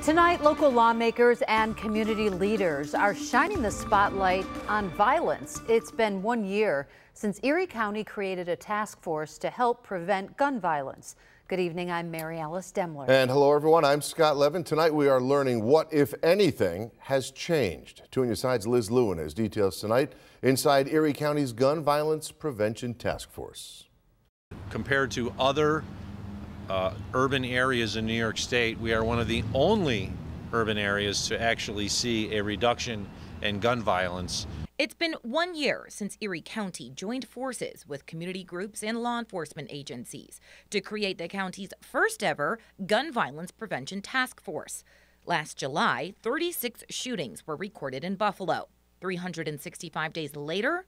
Tonight, local lawmakers and community leaders are shining the spotlight on violence. It's been 1 year since Erie County created a task force to help prevent gun violence. Good evening, I'm Mary Alice Demler. And hello everyone, I'm Scott Levin. Tonight we are learning what, if anything, has changed. 2 on your side's Liz Lewin has details tonight inside Erie County's Gun Violence Prevention Task Force. Compared to other urban areas in New York State, we are one of the only urban areas to actually see a reduction in gun violence. It's been 1 year since Erie County joined forces with community groups and law enforcement agencies to create the county's first ever gun violence prevention task force. Last July, 36 shootings were recorded in Buffalo. 365 days later,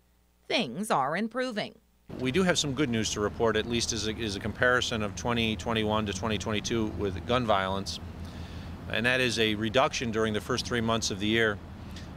things are improving. We do have some good news to report, at least as a comparison of 2021 to 2022 with gun violence. And that is a reduction during the first 3 months of the year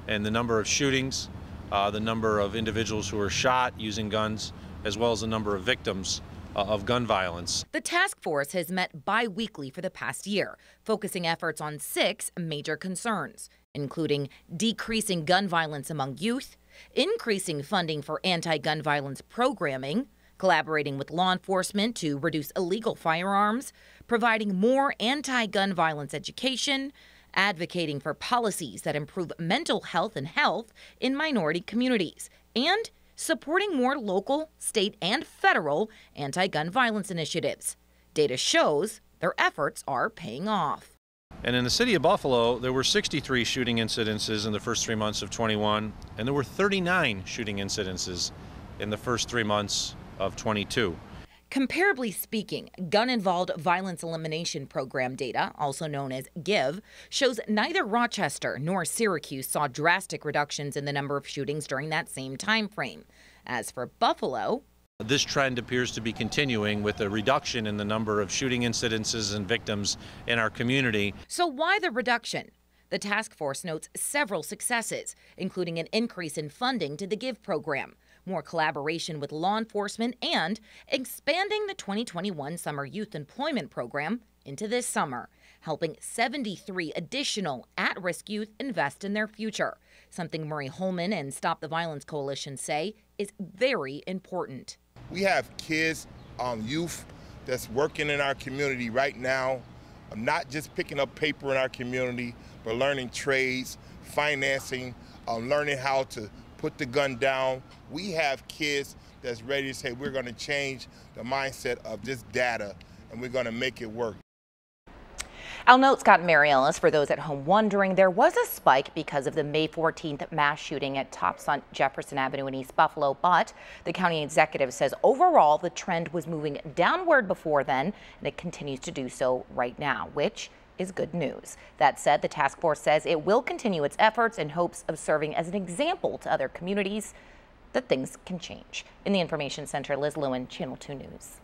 in the number of shootings, the number of individuals who are shot using guns, as well as the number of victims of gun violence. The task force has met bi-weekly for the past year, focusing efforts on 6 major concerns, including decreasing gun violence among youth, increasing funding for anti-gun violence programming, collaborating with law enforcement to reduce illegal firearms, providing more anti-gun violence education, advocating for policies that improve mental health and health in minority communities, and supporting more local, state, and federal anti-gun violence initiatives. Data shows their efforts are paying off. And in the city of Buffalo, there were 63 shooting incidences in the first 3 months of 21, and there were 39 shooting incidences in the first 3 months of 22. Comparably speaking, gun-involved violence elimination program data, also known as GIV, shows neither Rochester nor Syracuse saw drastic reductions in the number of shootings during that same time frame. As for Buffalo, this trend appears to be continuing with a reduction in the number of shooting incidences and victims in our community. So why the reduction? The task force notes several successes, including an increase in funding to the GIVE program, more collaboration with law enforcement, and expanding the 2021 Summer Youth Employment Program into this summer, helping 73 additional at-risk youth invest in their future, something Murray Holman and Stop the Violence Coalition say is very important. We have kids, youth that's working in our community right now, not just picking up paper in our community, but learning trades, financing, learning how to put the gun down. We have kids that's ready to say we're going to change the mindset of this data and we're going to make it work. I'll note, Scott and Mary Alice, for those at home wondering, there was a spike because of the May 14th mass shooting at Tops on Jefferson Avenue in East Buffalo, but the county executive says overall the trend was moving downward before then, and it continues to do so right now, which is good news. That said, the task force says it will continue its efforts in hopes of serving as an example to other communities that things can change. In the Information Center, Liz Lewin, Channel 2 News.